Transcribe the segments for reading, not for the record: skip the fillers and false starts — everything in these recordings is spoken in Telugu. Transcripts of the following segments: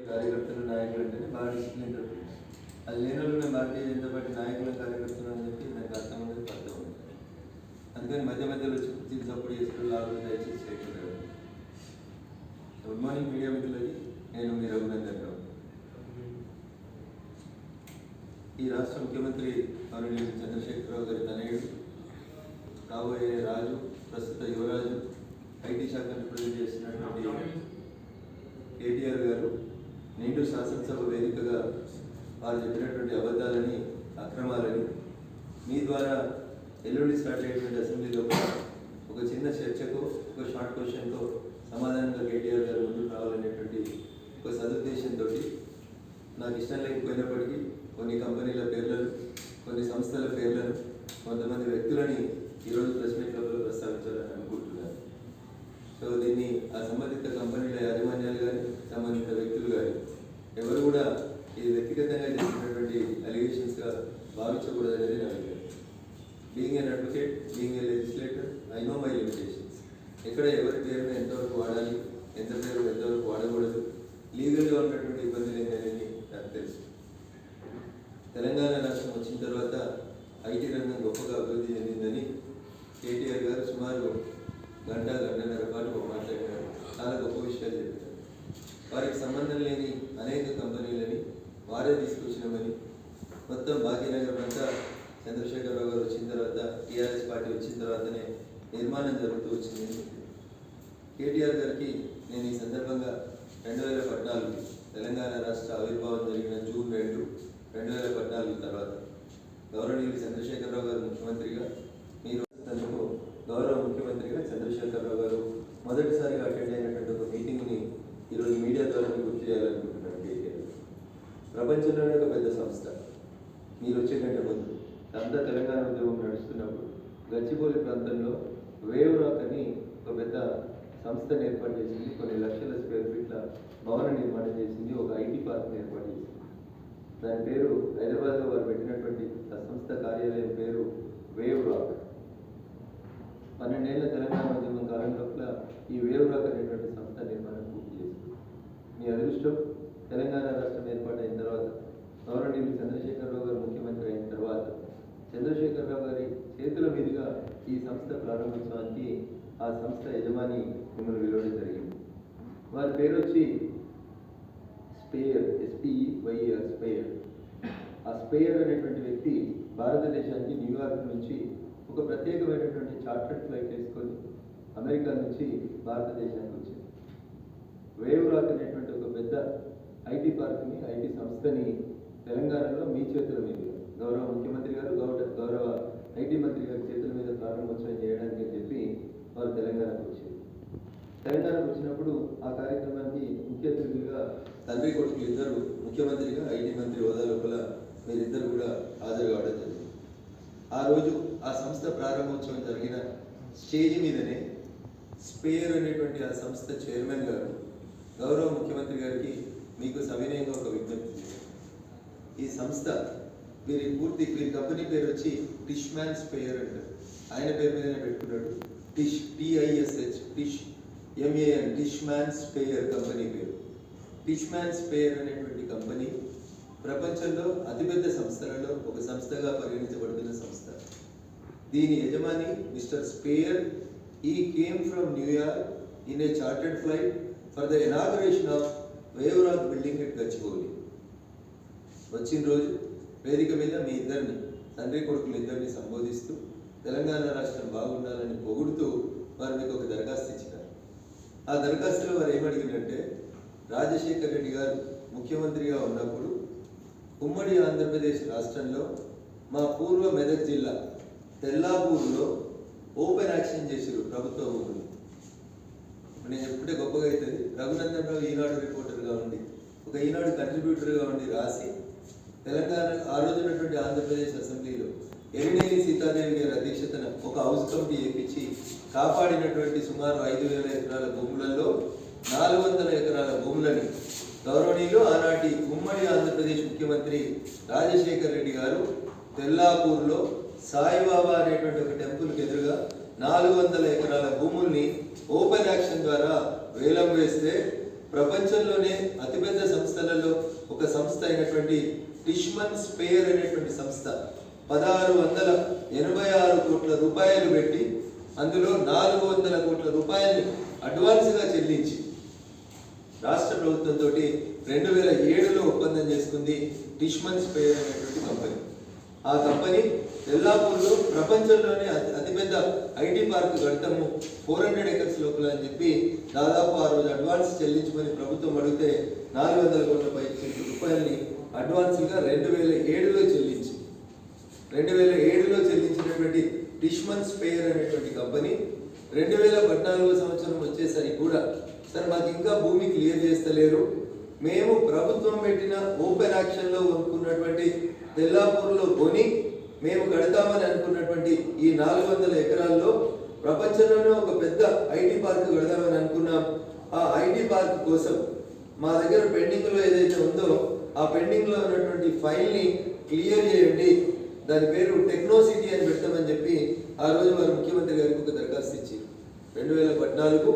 కార్యకర్తలు నాయకులు అంటేనే బాగా డిసిప్లిన్ ఉంటుంది. అది లేని వాళ్ళు భారతీయ జనతా పార్టీ నాయకుల కార్యకర్తలు అని చెప్పి దానికి అర్థం అనేది అర్థం ఉంది. అందుకని మధ్య మధ్యలో వచ్చి కుర్చీలు సపోర్ట్ చేసుకుని లాభం దయచేసి చేయకుండా. గుడ్ మార్నింగ్ మీడియా మిత్రులకి, నేను మీ రఘునందన్ రావు. ఈ రాష్ట్ర ముఖ్యమంత్రి గౌరవనీయులు చంద్రశేఖరరావు గారి తనయుడు, కాబోయే రాజు, ప్రస్తుత యువరాజు, ఐటీ శాఖను రిప్రజెంట్ చేస్తున్నటువంటి కేటీఆర్ గారు నిండు శాసనసభ వేదికగా వారు చెప్పినటువంటి అబద్ధాలని, అక్రమాలని మీ ద్వారా ఎల్లుండి స్టార్ట్ అయ్యేటువంటి అసెంబ్లీలో ఒక చిన్న చర్చకు, ఒక షార్ట్ క్వశ్చన్తో సమాధానంగా కేటీఆర్ గారు ముందుకు రావాలనేటువంటి ఒక సదుద్దేశంతో నాకు ఇష్టం లేకపోయినప్పటికీ కొన్ని కంపెనీల పేర్లను, కొన్ని సంస్థల పేర్లను, కొంతమంది వ్యక్తులని ఈరోజు ప్రెస్ మీట్లో ప్రస్తావించాలని అనుకుంటున్నాను. సో దీన్ని ఆ సంబంధిత కంపెనీల యాజమాన్యాలు కానీ, సంబంధిత వ్యక్తులు కానీ ఎవరు కూడా ఇది వ్యక్తిగతంగా చేసినటువంటి అలిగేషన్స్గా భావించకూడదు అనేది నా అభిప్రాయం. Being an advocate, being a legislator, I know my limitations. ఎక్కడ ఎవరి పేరును ఎంతవరకు వాడాలి, ఎంత పేరు ఎంతవరకు వాడకూడదు, లీగల్గా ఉన్నటువంటి ఇబ్బందులు ఏంటనేది నాకు తెలుసు. తెలంగాణ రాష్ట్రం వచ్చిన తర్వాత ఐటీ రంగం గొప్పగా అభివృద్ధి చెందిందని కేటీఆర్ గారు సుమారు గంటన్నర పాటు మాట్లాడారు. చాలా గొప్ప విషయాలు చెప్పారు. వారికి సంబంధం లేని అనేక కంపెనీలని వారే తీసుకొచ్చినామని, మొత్తం భాగ్యనగరం అంతా చంద్రశేఖరరావు గారు వచ్చిన తర్వాత, టీఆర్ఎస్ పార్టీ వచ్చిన తర్వాతనే నిర్మాణం జరుగుతూ వచ్చింది. కేటీఆర్ గారికి నేను ఈ సందర్భంగా 2014 తెలంగాణ రాష్ట్ర ఆవిర్భావం జరిగిన జూన్ 2, 2014 తర్వాత గౌరవనీయులు చంద్రశేఖరరావు గారు ముఖ్యమంత్రిగా, మీరు తనకు గౌరవ ముఖ్యమంత్రిగా చంద్రశేఖరరావు గారు మొదటిసారిగా అటెండ్ అయినటువంటి ఒక మీటింగ్ని ఈరోజు మీడియా ద్వారా గుర్తు చేయాలనుకుంటున్నాను. కేటీఆర్ ప్రపంచంలోనే ఒక పెద్ద సంస్థ. మీరు వచ్చే కంటే ముందు అంతా తెలంగాణ ఉద్యమం నడుస్తున్నప్పుడు గచ్చిబౌలి ప్రాంతంలో వేవ్ రాక్ అని ఒక పెద్ద సంస్థను ఏర్పాటు చేసింది. కొన్ని లక్షల స్క్వేర్ ఫీట్ల భవన నిర్మాణం చేసింది. ఒక ఐటీ పార్క్ ఏర్పాటు చేసింది. దాని పేరు హైదరాబాద్లో వారు పెట్టినటువంటి ఆ సంస్థ కార్యాలయం పేరు వేవ్ రాక్. 12 ఏళ్ల తెలంగాణ ఉద్యమం కాలం లోపల ఈ వేవ్ రాక్ అనేటువంటి సంస్థ నిర్మాణం పూర్తి చేసింది. మీ అదృష్టం, తెలంగాణ రాష్ట్రం ఏర్పాటైన తర్వాత గౌరవనీయులు చంద్రశేఖరరావు గారు ముఖ్యమంత్రి అయిన తర్వాత చంద్రశేఖరరావు గారి చేతుల మీదుగా ఈ సంస్థ ప్రారంభోత్సవానికి ఆ సంస్థ యజమాని మిమ్మల్ని పిలవడం జరిగింది. వారి పేరు వచ్చి స్పేయర్, SPEYER, స్పేయర్. ఆ స్పేయర్ అనేటువంటి వ్యక్తి భారతదేశానికి న్యూయార్క్ నుంచి ఒక ప్రత్యేకమైనటువంటి చార్టర్డ్ ఫ్లైట్ వేసుకొని అమెరికా నుంచి భారతదేశానికి వచ్చింది. వేవ్ రాక్ అనేటువంటి ఒక పెద్ద ఐటీ పార్క్ని, ఐటీ సంస్థని తెలంగాణలో మీ చేతుల మీద గౌరవ ముఖ్యమంత్రి గారు, గౌరవ ఐటీ మంత్రి గారి చేతుల మీద ప్రారంభోత్సవం చేయడానికి అని చెప్పి వారు తెలంగాణకు వచ్చారు. తెలంగాణకు వచ్చినప్పుడు ఆ కార్యక్రమానికి ముఖ్య అతిథులుగా తండ్రి కొడుకులు ఇద్దరు ముఖ్యమంత్రిగా, ఐటీ మంత్రి హోదా లోపల మీరిద్దరు కూడా హాజరు కావడం జరిగింది. ఆ రోజు ఆ సంస్థ ప్రారంభోత్సవం జరిగిన స్టేజ్ మీదనే స్పేయర్ అనేటువంటి ఆ సంస్థ చైర్మన్ గారు గౌరవ ముఖ్యమంత్రి గారికి మీకు సవినయంగా ఒక విజ్ఞప్తి చేశారు. ఈ సంస్థ వీరి కంపెనీ పేరు వచ్చి టిష్మ్యాన్ స్పేయర్ అంటారు. ఆయన పేరు మీదనే పెట్టుకున్నాడు. TISH, MAN, టిష్మ్యాన్ స్పేయర్ కంపెనీ పేరు. టిష్మ్యాన్ స్పేయర్ అనేటువంటి కంపెనీ ప్రపంచంలో అతిపెద్ద సంస్థలలో ఒక సంస్థగా పరిగణించబడుతున్న సంస్థ. దీని యజమాని మిస్టర్ స్పేయర్. ఈ came from New York in a chartered flight for the inauguration of wave rock building at Gachibowli. వచ్చిన రోజు వేదిక మీద మీ ఇద్దరిని, తండ్రి కొడుకులు ఇద్దరిని సంబోధిస్తూ తెలంగాణ రాష్ట్రం బాగుండాలని పొగుడుతూ వారు మీకు ఒక దరఖాస్తు ఇచ్చినారు. ఆ దరఖాస్తులో వారు ఏమడిగినంటే, రాజశేఖర్ రెడ్డి గారు ముఖ్యమంత్రిగా ఉన్నప్పుడు ఉమ్మడి ఆంధ్రప్రదేశ్ రాష్ట్రంలో మా పూర్వ మెదక్ జిల్లా తెల్లాపూర్లో ఓపెన్ యాక్షన్ చేసిరు ప్రభుత్వ భూములు. నేను చెప్పుకుంటే గొప్పగా అవుతుంది. రఘునందన్ రావు ఈనాడు రిపోర్టర్గా ఉండి, ఒక ఈనాడు కంట్రిబ్యూటర్గా ఉండి రాసి తెలంగాణ ఆ రోజున్నటువంటి ఆంధ్రప్రదేశ్ అసెంబ్లీలో ఎరినేని సీతాదేవి గారి అధ్యక్షతన ఒక హౌస్ కమిటీ చేపించి కాపాడినటువంటి సుమారు 5,000 ఎకరాల భూములలో 400 ఎకరాల భూములని గౌరవనీయులు ఆనాటి ఉమ్మడి ఆంధ్రప్రదేశ్ ముఖ్యమంత్రి రాజశేఖర్ రెడ్డి గారు తెల్లాపూర్లో సాయిబాబా అనేటువంటి ఒక టెంపుల్కి ఎదురుగా 400 ఎకరాల భూముల్ని ఓపెన్ యాక్షన్ ద్వారా వేలం వేస్తే ప్రపంచంలోనే అతిపెద్ద సంస్థలలో ఒక సంస్థ అయినటువంటి టిష్మన్ స్పేర్ అనేటువంటి సంస్థ 1686 కోట్ల రూపాయలు పెట్టి అందులో 400 కోట్ల రూపాయలని అడ్వాన్స్గా చెల్లించి రాష్ట్ర ప్రభుత్వంతో 2007లో ఒప్పందం చేసుకుంది టిష్మన్ స్పేర్ అనేటువంటి కంపెనీ. ఆ కంపెనీ తెల్లాపూర్లో ప్రపంచంలోనే అతిపెద్ద ఐటీ పార్క్ కడతాము 400 ఎకర్స్ లోపల అని చెప్పి దాదాపు ఆ రోజు అడ్వాన్స్ చెల్లించుకొని ప్రభుత్వం అడిగితే 400 కోట్ల రూపాయలని అడ్వాన్స్గా 2007లో చెల్లించి 2007లో చెల్లించినటువంటి టిష్మన్ స్పేర్ అనేటువంటి కంపెనీ 2014 సంవత్సరం వచ్చేసరికి కూడా సార్ మాకు ఇంకా భూమి క్లియర్ చేస్తలేరు, మేము ప్రభుత్వం పెట్టిన ఓపెన్ యాక్షన్లో కొనుక్కున్నటువంటి తెల్లాపూర్లో కొని మేము కడతామని అనుకున్నటువంటి ఈ 400 ఎకరాల్లో ప్రపంచంలోనే ఒక పెద్ద ఐటీ పార్క్ కడదామని అనుకున్నాం. ఆ ఐటీ పార్క్ కోసం మా దగ్గర పెండింగ్లో ఏదైతే ఉందో ఆ పెండింగ్లో ఉన్నటువంటి ఫైల్ని క్లియర్ చేయండి, దాని పేరు టెక్నోసిటీ అని పెట్టామని చెప్పి ఆ రోజు వారు ముఖ్యమంత్రి గారికి ఒక దరఖాస్తు ఇచ్చి 2014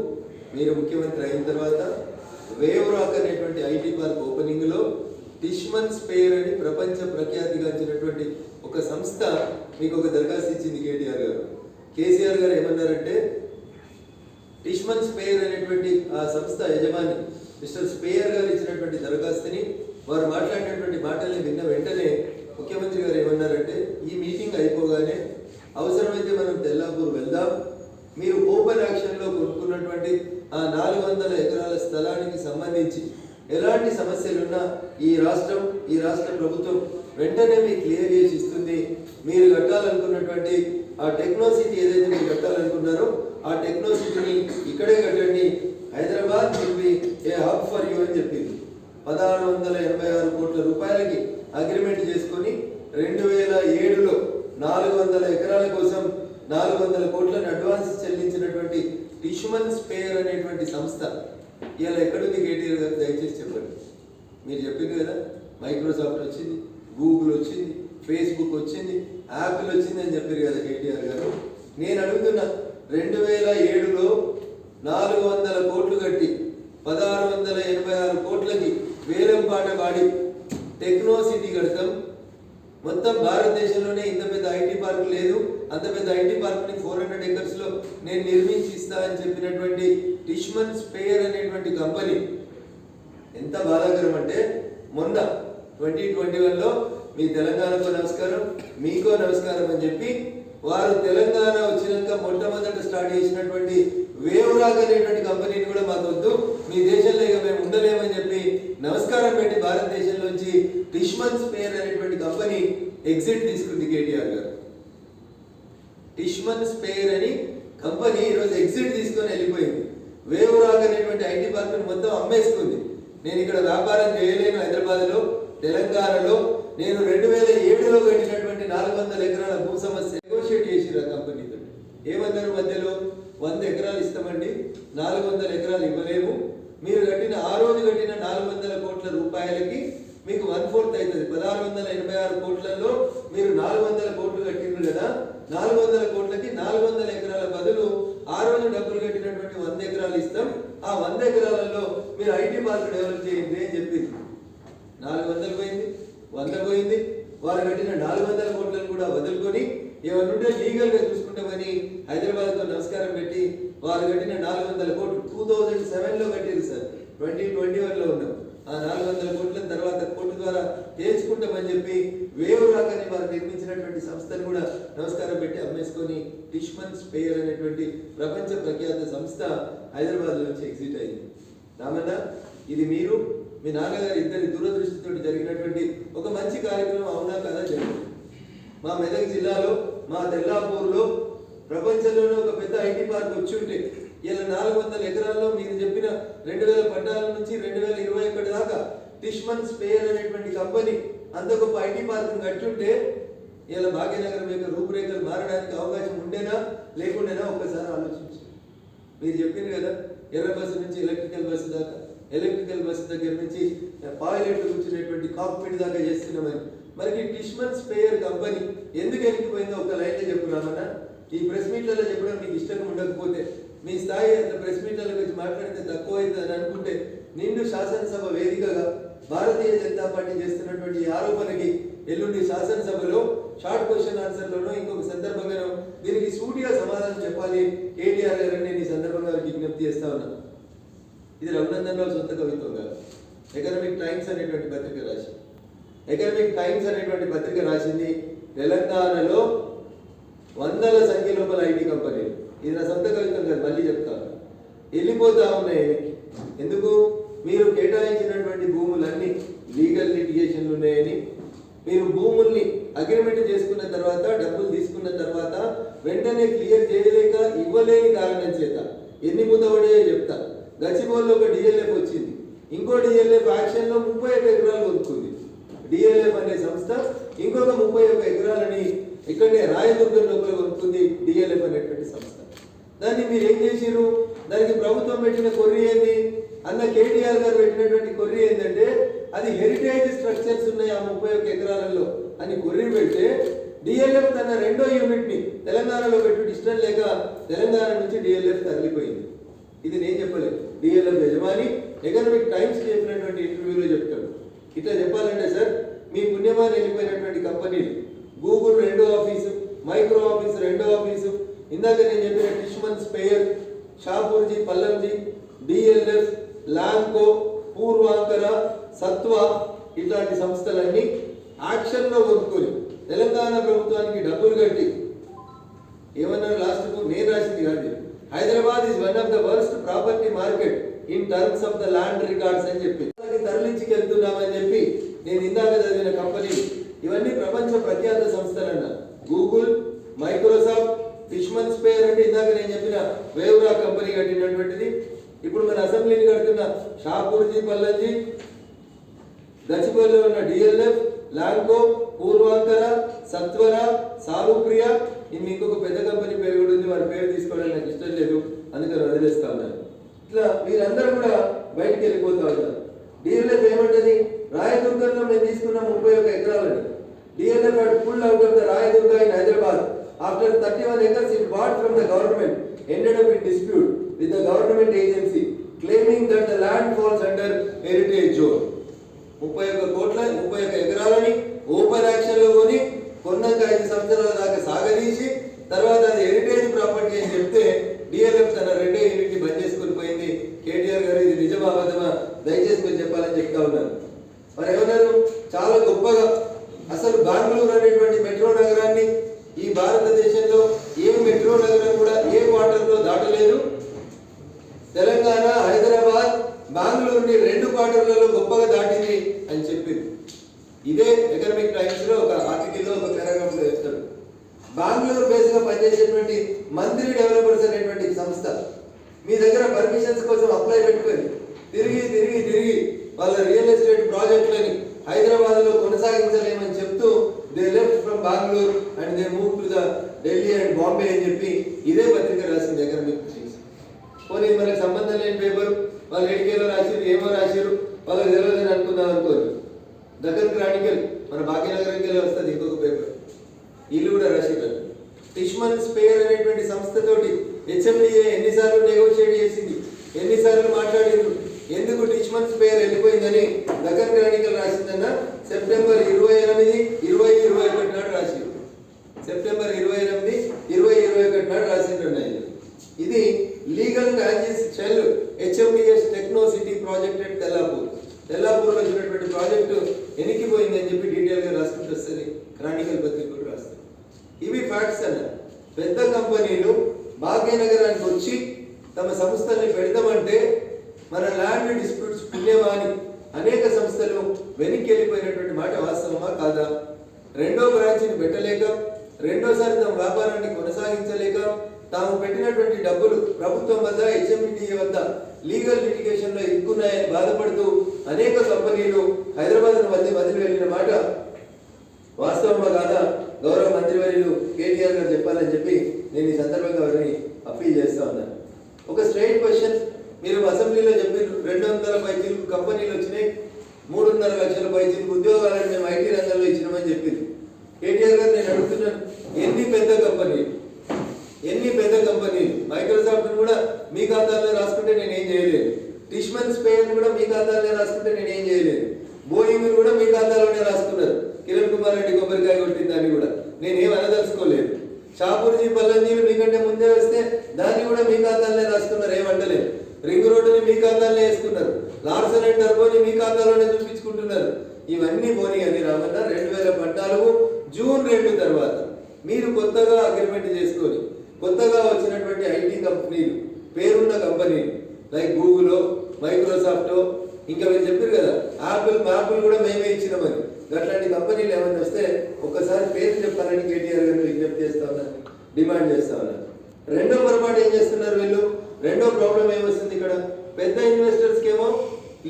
మీరు ముఖ్యమంత్రి అయిన తర్వాత వేవ్ రాక్ అనేటువంటి ఐటీ పార్క్ ఓపెనింగ్లో టిష్మన్ స్పేర్ అని ప్రపంచ ప్రఖ్యాతిగాంచినటువంటి ఒక సంస్థ మీకు ఒక దరఖాస్తు ఇచ్చింది కేటీఆర్ గారు. కేసీఆర్ గారు ఏమన్నారంటే టిష్మన్ స్పేర్ అనేటువంటి ఆ సంస్థ యజమాని మిస్టర్ స్పేయర్ గారు ఇచ్చినటువంటి దరఖాస్తుని వారు మాట్లాడినటువంటి మాటల్ని విన్న వెంటనే ముఖ్యమంత్రి గారు ఏమన్నారంటే ఈ మీటింగ్ అయిపోగానే అవసరమైతే మనం తెల్లాపూర్ వెళ్దాం, మీరు ఓపెన్ యాక్షన్లో కొనుక్కున్నటువంటి ఆ 400 ఎకరాల స్థలానికి సంబంధించి ఎలాంటి సమస్యలున్నా ఈ రాష్ట్ర ప్రభుత్వం వెంటనే మీకు క్లియర్ చేసి ఇస్తుంది, మీరు కట్టాలనుకున్నటువంటి ఆ టెక్నోసిటీ ఏదైతే మీరు కట్టాలనుకున్నారో ఆ టెక్నోసిటీని ఇక్కడే కట్టండి, Hyderabad will be A hub for you అని చెప్పింది. 1686 కోట్ల రూపాయలకి అగ్రిమెంట్ చేసుకొని 2007లో 400 ఎకరాల కోసం 400 కోట్లను అడ్వాన్స్ చెల్లించినటువంటి టిష్మన్ స్పేర్ అనేటువంటి సంస్థ ఇలా ఎక్కడుంది కేటీఆర్ గారు దయచేసి చెప్పండి. మీరు చెప్పింది కదా మైక్రోసాఫ్ట్ వచ్చింది, గూగుల్ వచ్చింది, ఫేస్బుక్ వచ్చింది, యాపిల్ వచ్చింది అని చెప్పారు కదా కేటీఆర్ గారు. నేను అడుగుతున్నా 2007లో 400 కోట్లు కట్టి 1686 కోట్లకి వేలం పాట వాడి టెక్నోసిటీ కడతాం, మొత్తం భారతదేశంలోనే ఇంత పెద్ద ఐటీ పార్క్ లేదు, అంత పెద్ద ఐటీ పార్క్ని 400 ఎకర్స్లో నేను నిర్మించి ఇస్తా అని చెప్పినటువంటి టిష్మన్ స్పేర్ అనేటువంటి కంపెనీ ఎంత బాధాకరం అంటే మొన్న 2021లో మీ తెలంగాణకు నమస్కారం మీకో నమస్కారం అని చెప్పి వారు తెలంగాణ వచ్చినాక మొట్టమొదట స్టార్ట్ చేసినటువంటి వేవ్ రాక్ అనేటువంటి కంపెనీని కూడా మాకు వద్దు, మీ దేశంలో ఇక మేము ఉండలేమని చెప్పి నమస్కారం పెట్టి భారతదేశంలోంచి టిష్మన్ స్పేర్ అనేటువంటి కంపెనీ ఎగ్జిట్ తీసుకుంది కేటీఆర్ గారు. టిష్మన్ స్పేర్ అని కంపెనీ ఈరోజు ఎగ్జిట్ తీసుకొని వెళ్ళిపోయింది. వేవ్ రాక్ అనేటువంటి ఐటీ పార్క్ని మొత్తం అమ్మేసుకుంది. నేను ఇక్కడ వ్యాపారం చేయలేను హైదరాబాద్లో, తెలంగాణలో. నేను 2007లో కట్టినటువంటి 400 ఎకరాల భూ సమస్య నెగోషియేట్ చేసిరు ఆ కంపెనీతో. ఏమన్నారు మధ్యలో 100 ఎకరాలు ఇస్తామండి, 400 ఎకరాలు ఇవ్వలేము, మీరు కట్టిన ఆ రోజు కట్టిన 400 కోట్ల రూపాయలకి మీకు 1/4 అవుతుంది. 1686 కోట్లలో మీరు 400 కోట్లు కట్టిండ్రు కదా, 400 కోట్లకి 400 ఎకరాల బదులు ఆ రోజు డబ్బులు కట్టినటువంటి 100 ఎకరాలు ఇస్తాం, ఆ 100 ఎకరాలలో మీరు ఐటీ పార్క్ డెవలప్ చేయండి అని చెప్పింది. 400 పోయింది, 100 పోయింది. వారు కట్టిన 400 కోట్లను కూడా వదులుకొని ఏమనుంటే లీగల్గా చూసుకుంటామని హైదరాబాద్తో నమస్కారం పెట్టి వారు కట్టిన 400 కోట్లు 2007లో కట్టారు సార్, 2021లో ఉన్నాం. ఆ 400 కోట్ల తర్వాత కోర్టు ద్వారా తేల్చుకుంటామని చెప్పి వేవ్ రాక్ అని వారు నిర్మించినటువంటి సంస్థను కూడా నమస్కారం పెట్టి అమ్మేసుకొని టిష్మన్ స్పేర్ అనేటువంటి ప్రపంచ ప్రఖ్యాత సంస్థ హైదరాబాద్ నుంచి ఎగ్జిట్ అయింది. రామన్న, ఇది మీరు మీ నాన్నగారు ఇద్దరి దూరదృష్టితో జరిగినటువంటి ఒక మంచి కార్యక్రమం అవునా కదా చెప్పండి. మా మెదక్ జిల్లాలో మా తెల్లాపూర్లో ప్రపంచంలోనే ఒక పెద్ద ఐటీ పార్క్ వచ్చి ఉంటే ఇలా 400 ఎకరాల్లో మీరు చెప్పిన 2014 నుంచి 2021 దాకా టిష్మన్ స్పేర్ అనేటువంటి కంపెనీ అంత గొప్ప ఐటీ పార్క్ కట్టి ఉంటే ఇలా భాగ్యనగరం యొక్క రూపురేఖలు మారడానికి అవకాశం ఉండేనా లేకుండానా ఒక్కసారి ఆలోచించు. మీరు చెప్పింది కదా ఎర్ర బస్సు నుంచి ఎలక్ట్రికల్ బస్సు దాకా, ఎలక్ట్రికల్ బస్సు దగ్గర నుంచి పాయిలెట్లు కూర్చునేటువంటి కాక్పిట్ దాకా చేస్తున్నామని. మరి టిష్మన్ స్పేర్ కంపెనీ ఎందుకు వెళ్ళిపోయిందో ఒక లైన్లో చెప్పుకున్నామన్నా. ఈ ప్రెస్ మీట్లలో చెప్పడం మీకు ఇష్టం ఉండకపోతే, మీ స్థాయి ప్రెస్ మీట్లలో వచ్చి మాట్లాడితే తక్కువ అవుతుంది అని అనుకుంటే నిన్ను శాసనసభ వేదికగా భారతీయ జనతా పార్టీ చేస్తున్నటువంటి ఈ ఆరోపణకి ఎల్లుండి శాసనసభలో షార్ట్ క్వశ్చన్ ఆన్సర్లోనో ఇంకొక సందర్భంగానో దీనికి సూటిగా సమాధానం చెప్పాలి కేటీఆర్ గారని నేను ఈ సందర్భంగా విజ్ఞప్తి చేస్తా ఉన్నాను. ఇది రఘునందన్ రావు సొంత కవిత్వం కాదు. ఎకనామిక్ టైమ్స్ అనేటువంటి పత్రిక రాసింది. ఎకనామిక్ టైమ్స్ అనేటువంటి పత్రిక రాసింది తెలంగాణలో వందల సంఖ్య లోపల ఐటీ కంపెనీలు, ఇది నా సొంత కవిత్వం కాదు, మళ్ళీ చెప్తాను, వెళ్ళిపోతా ఉన్నాయి. ఎందుకు? మీరు కేటాయించినటువంటి భూములన్నీ లీగల్ లిటిగేషన్లు ఉన్నాయని, మీరు భూముల్ని అగ్రిమెంట్ చేసుకున్న తర్వాత డబ్బులు తీసుకున్న తర్వాత వెంటనే క్లియర్ చేయలేక ఇవ్వలేని కారణం చేత ఎన్ని ముద్దబడాయో చెప్తా. గచ్చిబౌలిలో ఒక డిఎల్ఎఫ్ వచ్చింది, ఇంకో డిఎల్ఎఫ్ యాక్షన్లో 31 ఎకరాలు కొనుక్కుంది. డిఎల్ఎఫ్ అనే సంస్థ ఇంకొక 31 ఎకరాలని ఇక్కడనే రాయదుర్గం లోపల కొనుక్కుంది డిఎల్ఎఫ్ అనేటువంటి సంస్థ. దాన్ని మీరు ఏం చేసిరు? దానికి ప్రభుత్వం పెట్టిన కొర్రీ ఏంది? అన్న కేటీఆర్ గారు పెట్టినటువంటి కొర్రీ ఏంటంటే అది హెరిటేజ్ స్ట్రక్చర్స్ ఉన్నాయి ఆ 31 ఎకరాలలో అని కొర్రీ పెడితే డిఎల్ఎఫ్ తన రెండో యూనిట్ ని తెలంగాణలో పెట్టు ఇష్టం లేక తెలంగాణ నుంచి డిఎల్ఎఫ్ తరలిపోయింది. ఇది నేను చెప్పలేదు, డిఎల్ఎఫ్ యజమాని ఎకనామిక్ టైమ్స్ చెప్పినటువంటి ఇంటర్వ్యూలో చెప్తాడు. ఇట్లా చెప్పాలంటే సార్, మీ పుణ్యమాని వెళ్ళిపోయినటువంటి కంపెనీలు గూగుల్ రెండో ఆఫీసు, మైక్రో ఆఫీసు రెండో ఆఫీసు, ఇందాక నేను చెప్పిన టిష్మన్ స్పేయర్, షాపూర్జీ పల్లంజీ, డిఎల్ఎఫ్, లాంకో, పూర్వాంకర, సత్వ ఇట్లాంటి సంస్థలన్నీ యాక్షన్లో కొనుక్కొని తెలంగాణ ప్రభుత్వానికి డబ్బులు కట్టి ఏమన్నారు లాస్ట్ నేను రాసింది కాదు, Hyderabad is one of the worst property market in terms of the land records అని చెప్పి తరలించుకెళ్తున్నామని చెప్పి నేను ఇందాక చదివిన కంపెనీలు ఇవన్నీ ప్రపంచ ప్రఖ్యాత సంస్థలు అన్న. గూగుల్, మైక్రోసాఫ్ట్, ఫిష్మన్ స్పేర్ అంటే ఇందాక నేను చెప్పిన వేవ్రా కంపెనీ కట్టినటువంటిది. ఇప్పుడు మన అసెంబ్లీని కడుతున్న షాపూర్జీ పల్లంజీ, గచ్చిబౌలిలో ఉన్న డిఎల్ఎఫ్, లాంకో, పూర్వాంకర, సత్వర, సాలుప్రియ, ఇన్ని ఇంకొక పెద్ద కంపెనీ పేరు కూడా ఉంది, వారి పేరు తీసుకోవడానికి నాకు ఇష్టం లేదు, అందుకని వదిలేస్తా ఉన్నాను. ఇట్లా మీరందరూ కూడా బయటికి వెళ్ళిపోతా ఉంటారు. డిఎల్ఎఫ్ ఏమంటది? రాయదుర్గంలో మేము తీసుకున్న 31 ఎకరాలని DLF had pulled out of the Rayadurga in Hyderabad after 31 acres it bought from the government ended up in dispute with the government agency claiming that the land falls under heritage zone. 31 కోట్ల 31 ఎకరాలని ఓపెన్ యాక్షన్ లో కొని కొన్నాక 5 సంవత్సరాల దాకా సాగదీసి తర్వాత అది హెరిటేజ్ ప్రాపర్టీ అని చెప్తే డిఎల్ఎఫ్ తన రెండో యూనిట్ ని బంద్ చేసుకుని పోయింది. కేటీఆర్ గారు ఇది నిజమా అబద్ధమా దయచేసి మీరు చెప్పాలని చెప్తా ఉన్నారు. మరి ఏమన్నారు? చాలా గొప్పగా అసలు బెంగళూరు అనేటువంటి మెట్రో నగరాన్ని ఈ భారతదేశంలో ఏ మెట్రో నగరం కూడా ఏ క్వార్టర్లో దాటలేదు. తెలంగాణ హైదరాబాద్ బెంగళూరుని 2 క్వార్టర్లలో గొప్పగా దాటింది అని చెప్పింది. ఇదే ఎకనామిక్ టైమ్స్ లో ఒక ఆర్టికల్లో ఒక పారాగ్రాఫ్ లో చెప్తాడు. బెంగళూరు బేస్ గా పనిచేసేటువంటి మంత్రి డెవలపర్స్ అనేటువంటి సంస్థ మీ దగ్గర పర్మిషన్స్ కోసం అప్లై పెట్టుకొని తిరిగి వాళ్ళ రియల్ ఎస్టేట్ ప్రాజెక్టులని హైదరాబాద్ లో కొనసాగించలేమని చెప్తూ they left from Bengaluru and they move to the Delhi and Bombay అని చెప్పి ఇదే పత్రిక రాసింది ఎకనామిక్ టైమ్స్. పోనీ మనకు సంబంధం లేని పేపర్, వాళ్ళు ఎడికేలో రాసిరు, ఏమో రాసిరు, వాళ్ళకి తెలియదని అనుకుందాం అనుకోరు. దక్కన్ క్రానికల్ మన భాగ్యనగరంకి వస్తుంది ఇంకొక పేపర్, వీళ్ళు కూడా రాసిరు. టిష్మన్ స్పేర్ అనేటువంటి సంస్థతోటి హెచ్ఎండిఏ ఎన్నిసార్లు నెగోషియేట్ చేసింది, ఎన్నిసార్లు మాట్లాడింది, ఎందుకు టిష్మన్ స్పేర్ వెళ్ళిపోయిందని దక్కన్ క్రానికల్ రాసిందన్న సెప్టెంబర్ 28, 2021 నాడు రాసింది. సెప్టెంబర్ 28, 2021 నాడు రాసింది. ఇది లీగల్ ట్రాంజిస్ చెల్ HMDS techno city project at తెల్లాపూర్లో వచ్చినటువంటి ప్రాజెక్టు ఎనికిపోయింది అని చెప్పి డీటెయిల్ గా రాసుకుంటూ వస్తుంది క్రానికల్ పత్రిక కూడా రాస్తుంది. ఇవి ఫ్యాక్ట్స్ అన్న. పెద్ద కంపెనీలు భాగ్యనగరానికి వచ్చి తమ సంస్థల్ని పెడతామంటే మన ల్యాండ్ డిస్ప్యూట్స్ పుణ్యమాని అనేక సంస్థలు వెనక్కి వెళ్ళిపోయినటువంటి మాట వాస్తవమా కాదా? రెండో బ్రాంచ్ని పెట్టలేక, రెండోసారి తమ వ్యాపారాన్ని కొనసాగించలేక, తాము పెట్టినటువంటి డబ్బులు ప్రభుత్వం వద్ద హెచ్ఎండిఏ వద్ద లీగల్ లిటిగేషన్ లో ఇరుక్కున్నాయని బాధపడుతూ అనేక కంపెనీలు హైదరాబాద్ వదిలి వెళ్ళిన మాట వాస్తవమా కాదా? గౌరవ మంత్రివర్యులు కేటీఆర్ గారు చెప్పాలని చెప్పి నేను ఈ సందర్భంగా వారిని అప్పీల్ చేస్తా ఉన్నాను. ఒక స్ట్రైట్ క్వశ్చన్, మీరు అసెంబ్లీలో చెప్పారు 200 పైచీలకు కంపెనీలు వచ్చినాయి, 3.5 లక్షల పైచీలకు ఉద్యోగాలను మేము ఐటీ రంగంలో ఇచ్చినామని చెప్పింది. కేటీఆర్ గారు నేను అడుగుతున్నాను, ఎన్ని పెద్ద కంపెనీలు మైక్రోసాఫ్ట్ కూడా మీ ఖాతాలో రాసుకుంటే నేను ఏం చేయలేదు. టిష్మన్ స్పేన్ కూడా మీ ఖాతాలోనే రాసుకుంటే నేనేం చేయలేదు. బోయింగ్ కూడా మీ ఖాతాలోనే రాసుకున్నారు. కిరణ్ కుమార్ రెడ్డి కొబ్బరికాయ కొట్టిన దాన్ని కూడా నేనేం అనదలుచుకోలేదు. షాపూర్జీ పల్లంజీలు మీకంటే ముందే వస్తే దాన్ని కూడా మీ ఖాతాలోనే రాసుకున్నారు, ఏమంటలేదు. రింగ్ రోడ్డుని మీ ఖాతాలోనే వేసుకున్నారు. లార్సన్ అండ్ టర్బోని మీ ఖాతాలోనే చూపించుకుంటున్నారు. ఇవన్నీ పోనీ అని రామన్న 2014 జూన్ 2 తర్వాత మీరు కొత్తగా అగ్రిమెంట్ చేసుకొని కొత్తగా వచ్చినటువంటి ఐటీ కంపెనీలు, పేరున్న కంపెనీలు లైక్ గూగుల్, మైక్రోసాఫ్ట్, ఇంకా మీరు చెప్పారు కదా యాపిల్ కూడా మేమే ఇచ్చినామని. అట్లాంటి కంపెనీలు ఏమైనా వస్తే ఒక్కసారి పేరు చెప్పాలని కేటీఆర్ గారు విజ్ఞప్తి చేస్తా ఉన్నారు, డిమాండ్ చేస్తా ఉన్నారు. రెండో పొరపాటు ఏం చేస్తున్నారు వీళ్ళు? రెండో ప్రాబ్లం ఏమొస్తుంది ఇక్కడ? పెద్ద ఇన్వెస్టర్స్కి ఏమో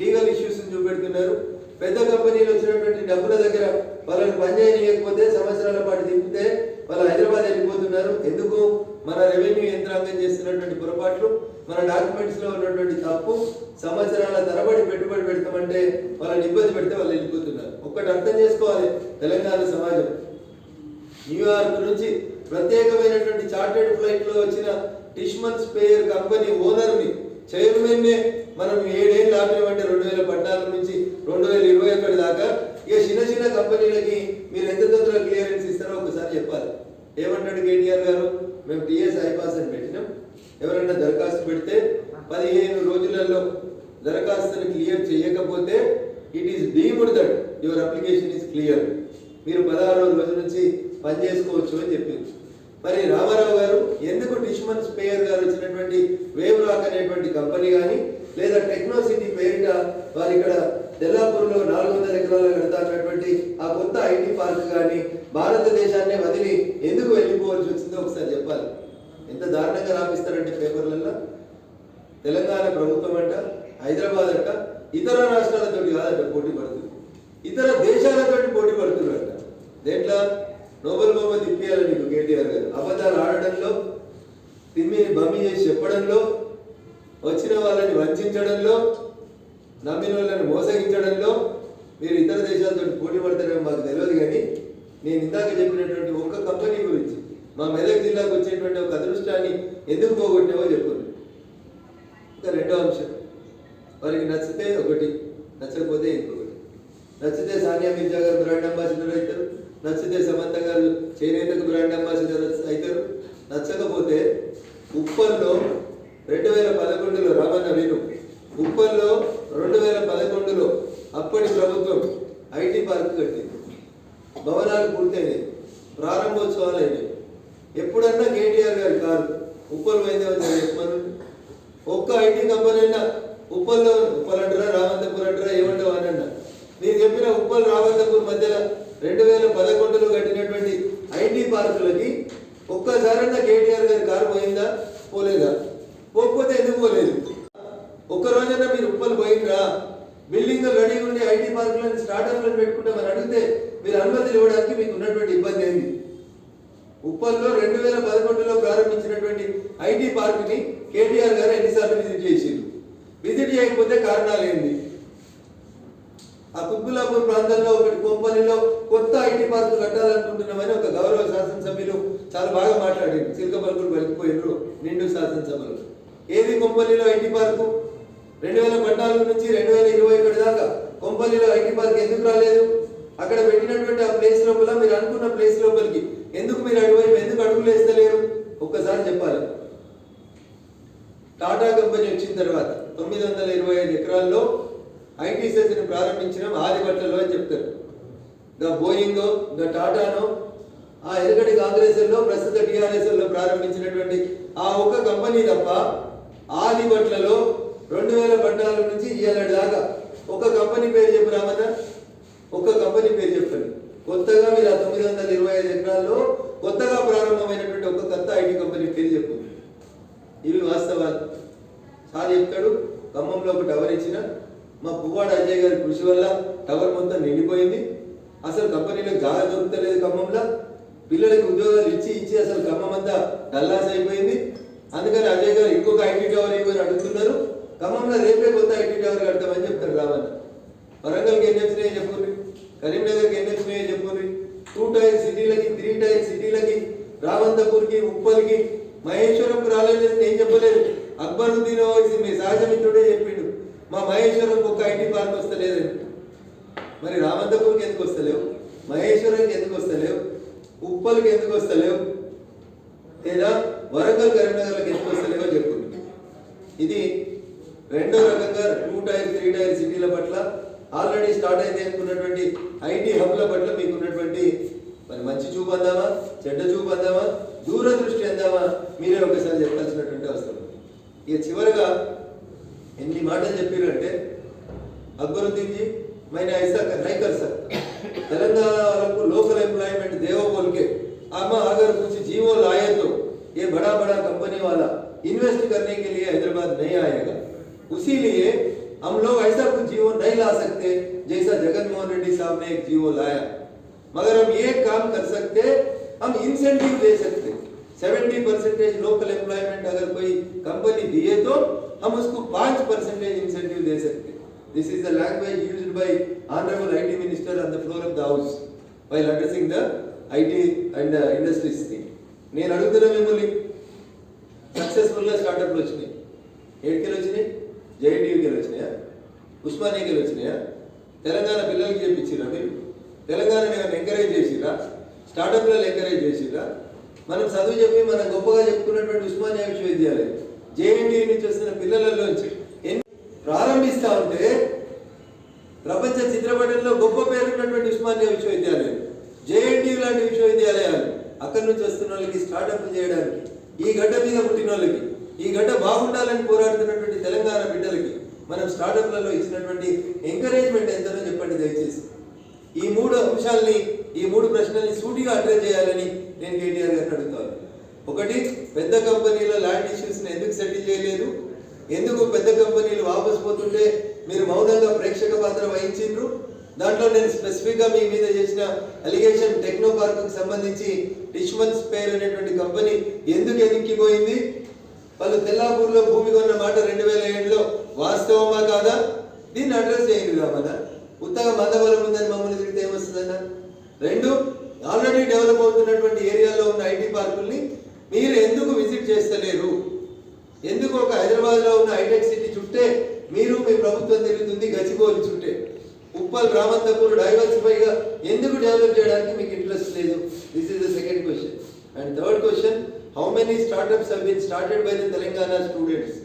లీగల్ ఇష్యూస్ చూపెడుతున్నారు. పెద్ద కంపెనీలు వచ్చినటువంటి డబ్బుల దగ్గర వాళ్ళని పనిచేయకపోతే సంవత్సరాల పాటు తిప్పితే వాళ్ళు హైదరాబాద్ వెళ్ళిపోతున్నారు. ఎందుకు? మన రెవెన్యూ యంత్రాంగం చేస్తున్నటువంటి పొరపాట్లు, మన డాక్యుమెంట్స్ లో ఉన్నటువంటి తప్పు, సంవత్సరాల తరబడి పెట్టుబడి పెడతామంటే వాళ్ళని ఇబ్బంది పెడితే వాళ్ళు వెళ్ళిపోతున్నారు. ఒక్కటి అర్థం చేసుకోవాలి, తెలంగాణ సమాజం న్యూయార్క్ నుంచి ప్రత్యేకమైనటువంటి చార్టెడ్ ఫ్లైట్ లో వచ్చిన టిష్మన్ స్పేర్ కంపెనీ ఓనర్ని, చైర్మన్ మనం 7 ఏళ్ళు ఆపినామంటే 2014 నుంచి 2021 దాకా. ఇక చిన్న కంపెనీలకి మీరు ఎంత తొందరగా క్లియరెన్స్ ఇస్తారో ఒకసారి చెప్పాలి. ఏమంటాడు కేటీఆర్ గారు? మేము టీఎస్ ఐపాస్ అని పెట్టినాం, ఎవరైనా దరఖాస్తు పెడితే 15 రోజులలో దరఖాస్తుని క్లియర్ చేయకపోతే it is deemed that your application is clear, మీరు 16 రోజుల నుంచి పని చేసుకోవచ్చు అని చెప్పింది. మరి రామారావు గారు ఎందుకు టిష్మన్ స్పేయర్ గారు వచ్చినటువంటి వేవ్ రాక్ అనేటువంటి కంపెనీ కానీ లేదా టెక్నో సిటీ పేరిట వారు ఇక్కడ తెల్లాపూర్లో 400 ఎకరాలు కడతా అన్నటువంటి ఆ కొత్త ఐటీ పార్క్ కానీ భారతదేశాన్ని వదిలి ఎందుకు వెళ్ళిపోవాల్సి వచ్చిందో ఒకసారి చెప్పాలి. ఎంత దారుణంగా రాపిస్తారంటే పేపర్లలో తెలంగాణ ప్రభుత్వం అంట, హైదరాబాద్ అంట ఇతర రాష్ట్రాలతోటి కాదంట పోటీ పడుతుంది, ఇతర దేశాలతోటి పోటీ పడుతున్నారంట. దేంట్లో? నోబెల్ బహుమతి ఇప్పియాలి మీకు కేటీఆర్ గారు. అబద్ధాలు ఆడడంలో, తిమ్మిని బమ్మి చేసి చెప్పడంలో, వచ్చిన వాళ్ళని వంచడంలో, నమ్మిన వాళ్ళని మోసగించడంలో మీరు ఇతర దేశాలతో పోటీ పడతారేమో మాకు తెలియదు. కానీ నేను ఇందాక చెప్పినటువంటి ఒక్క కంపెనీ గురించి, మా మెదక్ జిల్లాకు వచ్చేటువంటి ఒక అదృష్టాన్ని ఎందుకు పోగొట్టావో చెప్పండి. ఇంకా రెండో అంశం, వారికి నచ్చితే ఒకటి, నచ్చకపోతే ఇంకొకటి. నచ్చితే సానియా మిర్జా గారు బ్రాండ్ అంబాసిడర్ అవుతారు, నచ్చితే సమంత గారు చేనేతకు బ్రాండ్ అంబాసిడర్ అవుతారు. నచ్చకపోతే ఉప్పల్లో 2011లో రామన్న వీరు ఉప్పల్లో 2011లో అప్పటి ప్రభుత్వం ఐటీ పార్క్ కట్టింది, భవనాలు పూర్తయినాయి, ప్రారంభోత్సవాలు అయినాయి. ఎప్పుడన్నా కేటీఆర్ గారి కారు ఉప్పల్ పోయిందేమో ఒక్క ఐటీ కంపెనీ అయినా ఉప్పల్ అంటారా రామంతపూర్ అంటారా ఏమంటావు అని అన్నా. మీరు చెప్పిన ఉప్పల్ రామంతపూర్ మధ్యలో 2011లో కట్టినటువంటి ఐటీ పార్కులకి ఒక్కసారన్నా కేటీఆర్ గారి కారు పోయిందా? పోలేదా? పోకపోతే ఎందుకు పోలేదు? ఒక్క రోజైనా మీరు ఉప్పల్ పోయిండ్రా? బిల్డింగ్ రెడీ ఉండి ఐటీ పార్కులను స్టార్టప్లను పెట్టుకుంటామని అడిగితే మీరు అనుమతులు ఇవ్వడానికి మీకు ఉన్నటువంటి ఇబ్బంది ఏంది? ఉప్పల్లో 2011లో ప్రారంభించినటువంటి ఐటీ పార్క్ని కేటీఆర్ గారు ఎన్నిసార్లు విజిట్ చేసిండ్రు? విజిట్ చేయకపోతే కారణాలు ఏంది? ఆ కుత్బుల్లాపూర్ ప్రాంతంలో ఒకటి కొంపల్లిలో కొత్త ఐటీ పార్క్ కట్టాలనుకుంటున్నామని ఒక గౌరవ శాసనసభ్యులు చాలా బాగా మాట్లాడారు. చిలక పలుకులు పలికిపోయినరు నిండు శాసనసభలో. ఏది కొంపల్లిలో ఐటీ పార్కు? 2014 నుంచి 2021 దాకా కొంపల్లిలో ఐటీ పార్క్ ఎందుకు రాలేదు? అక్కడ పెట్టినటువంటి ఆ ప్లేస్ లోపల మీరు అనుకున్న ప్లేస్ లోపలికి ఎందుకు మీరు అటువైపు ఎందుకు అడుగులు వేస్తలేరు? ఒక్కసారి చెప్పాలి. టాటా కంపెనీ వచ్చిన తర్వాత 925 ఎకరాల్లో ఐటీ సెస్ని ప్రారంభించడం ఆదిపట్లలో అని చెప్తారు. గా బోయింగో గా టాటానో ఆ ఎరగటి కాంగ్రెస్లో ప్రస్తుత టీఆర్ఎస్లో ప్రారంభించినటువంటి ఆ ఒక్క కంపెనీ తప్ప ఆదిపట్లలో 2014 నుంచి ఇయ్యాలటి దాకా ఒక కంపెనీ పేరు చెప్పు రామన్న, ఒక్క కంపెనీ పేరు చెప్పండి. కొత్తగా మీరు ఆ 925 ఎకరాల్లో కొత్తగా ప్రారంభమైనటువంటి ఒక కొత్త ఐటీ కంపెనీ పేరు చెప్పు. ఇవి వాస్తవాలు. సార్ చెప్తాడు, ఖమ్మంలో ఒక టవర్ ఇచ్చిన మా పువ్వాడ అజయ్ గారి కృషి వల్ల టవర్ మొత్తం నిండిపోయింది. అసలు కంపెనీలకు జాగా దొరుకుతలేదు ఖమ్మంలో. పిల్లలకి ఉద్యోగాలు ఇచ్చి అసలు ఖమ్మం అంతా డల్లాస్ అయిపోయింది. అందుకని అజయ్ గారు ఇంకొక ఐటీ టవర్ ఇవ్వని అడుగుతున్నారు. ఖమ్మంలో రేపే కొత్త ఐటీ టవర్ కడతామని చెప్తారు రామన్న. వరంగల్కి ఎన్ని వచ్చినాయో చెప్పుర్రి, కరీంనగర్కి ఎన్ని వచ్చినాయో చెప్పుర్రి. 2 టైర్ సిటీలకి 3 టైర్ సిటీలకి రామంతపూర్కి ఉప్పల్కి మహేశ్వరంకి రాలేదు నేను చెప్పలేదు. అక్బరుద్దీన్ ఓవైసీ మీ సహజ మిత్రుడే చెప్పిండు మా మహేశ్వరంకి ఒక ఐటీ పార్క్ వస్తలేదండి. మరి రామంతపూర్కి ఎందుకు వస్తలేవు, మహేశ్వరంకి ఎందుకు వస్తలేవు, ఉప్పల్కి ఎందుకు వస్తలేవు, లేదా వరంగల్ కరీంనగర్కి ఎందుకు వస్తలేవో చెప్పు. ఇది రెండో రకంగా 2 టైర్ 3 టైర్ సిటీల పట్ల ఆల్రెడీ స్టార్ట్ అయితే అనుకున్నటువంటి ఐటీ హబ్ల పట్ల మీకున్నటువంటి మరి మంచి చూపు అందామా, చెడ్డ చూపు అందామా, దూరదృష్టి అందామా, మీరే ఒకసారి చెప్పాల్సినటువంటి అవసరం. ఇక చివరిగా ఎన్ని మాటలు చెప్పారంటే अकबरुद्दीन जी, मैंने ऐसा नहीं कर सकता, तेलंगाना वालों को लोकल एम्प्लॉयमेंट देवो बोल के आमा अगर कुछ जीवो लाए तो ये बड़ा बड़ा कंपनी वाला इन्वेस्ट करने के लिए हैदराबाद नहीं आएगा, उसीलिए हम लोग ऐसा कुछ जीवो नहीं ला सकते जैसा जगन मोहन रेड्डी साहब ने एक जीवो लाया, मगर हम ये काम कर सकते, हम इंसेंटिव दे सकते, 70% लोकल एम्प्लॉयमेंट अगर कोई कंपनी दिए तो हम उसको 5% इंसेंटिव दे सकते. This is the language used by Honorable IT Minister on the floor of the House while addressing the IT and industries thing. నేను అడుగుతున్నా మిమ్మల్ని, సక్సెస్ఫుల్ గా స్టార్ట్అప్లు వచ్చినాయి, ఏడుకెళ్ళి వచ్చినాయి, జేఎన్టీయూకి వచ్చినాయా, ఉస్మానియాకి వచ్చినాయా, తెలంగాణ పిల్లలకి చెప్పించిరా, మీరు తెలంగాణని ఎంకరేజ్ చేసిరా, స్టార్ట్అప్లలో ఎంకరేజ్ చేసిరా. మనం చదువు చెప్పి మనం గొప్పగా చెప్పుకున్నటువంటి ఉస్మానియా విశ్వవిద్యాలయం జేఎన్టీయూ నుంచి వస్తున్న పిల్లలలోంచి ప్రారంభిస్తా ఉంటే ప్రపంచ చిత్రపటంలో గొప్ప పేరున్నటువంటి ఉస్మానియా విశ్వవిద్యాలయం, జేఎన్టీయూ లాంటి విశ్వవిద్యాలయాలు అక్కడి నుంచి వస్తున్న వాళ్ళకి స్టార్ట్అప్ చేయడానికి, ఈ గడ్డ మీద పుట్టిన వాళ్ళకి, ఈ గడ్డ బాగుండాలని పోరాడుతున్నటువంటి తెలంగాణ బిడ్డలకి మనం స్టార్ట్అప్లలో ఇచ్చినటువంటి ఎంకరేజ్మెంట్ ఎంతనో చెప్పండి దయచేసి. ఈ 3 అంశాలని, ఈ 3 ప్రశ్నల్ని సూటిగా అడ్రస్ చేయాలని నేను కేటీఆర్ గారిని అడుగుతాను. ఒకటి, పెద్ద కంపెనీల ల్యాండ్ ఇష్యూస్ని ఎందుకు సెటిల్ చేయలేదు, ఎందుకు పెద్ద కంపెనీలు వాపసు పోతుంటే మీరు మౌనంగా ప్రేక్షక పాత్ర వహించిండ్రు. దాంట్లో నేను స్పెసిఫిక్గా మీ మీద చేసిన అలిగేషన్ టెక్నో పార్క్కి సంబంధించి టిష్మన్ స్పేర్ అనేటువంటి కంపెనీ ఎందుకు ఎదిక్కిపోయింది, వాళ్ళు తెల్లాపూర్లో భూమి కొన్న మాట 2007లో వాస్తవమా కాదా, దీన్ని అడ్రస్ చేయండి రామన్నా. ఉత్తగా మందబలం ఉందని మమ్మల్ని తిరిగితే ఏమొస్తుందన్నా. 2, ఆల్రెడీ డెవలప్ అవుతున్నటువంటి ఏరియాలో ఉన్న ఐటీ పార్కుల్ని మీరు ఎందుకు విజిట్ చేస్తలేరు, ఎందుకు ఒక హైదరాబాద్లో ఉన్న హైటెక్ సిటీ చుట్టే మీరు మీ ప్రభుత్వం తిరుగుతుంది, గచ్చిబౌలి చుట్టే, ఉప్పల్ రామంతపూర్ డైవర్సిఫైగా ఎందుకు డెవలప్ చేయడానికి మీకు ఇంట్రెస్ట్ లేదు. This is the second question. And third question, how many startups have been started by the Telangana students?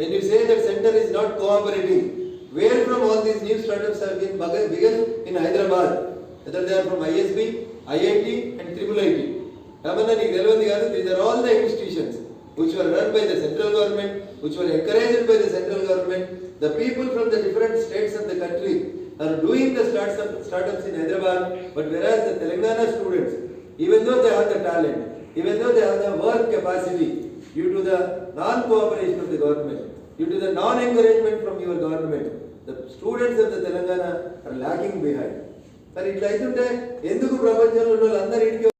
When you say that centre is not cooperating, where from all these new startups have been begun in Hyderabad, whether they are from ISB, IIT and IIIT. Ramanna, నీకు తెలియదు కాదు, these are all the institutions which were run by the central government, which were encouraged by the central government. The people from the different states of the country are doing the startups in Hyderabad, but whereas the Telangana students, even though they have the talent, even though they have the work capacity, due to the non-cooperation of the government, due to the non-encouragement from your government, the students of the Telangana are lagging behind. మరి ఇట్లా అవుతుంటే ఎందుకు ప్రపంచంలో ఉన్న వాళ్ళందరికీ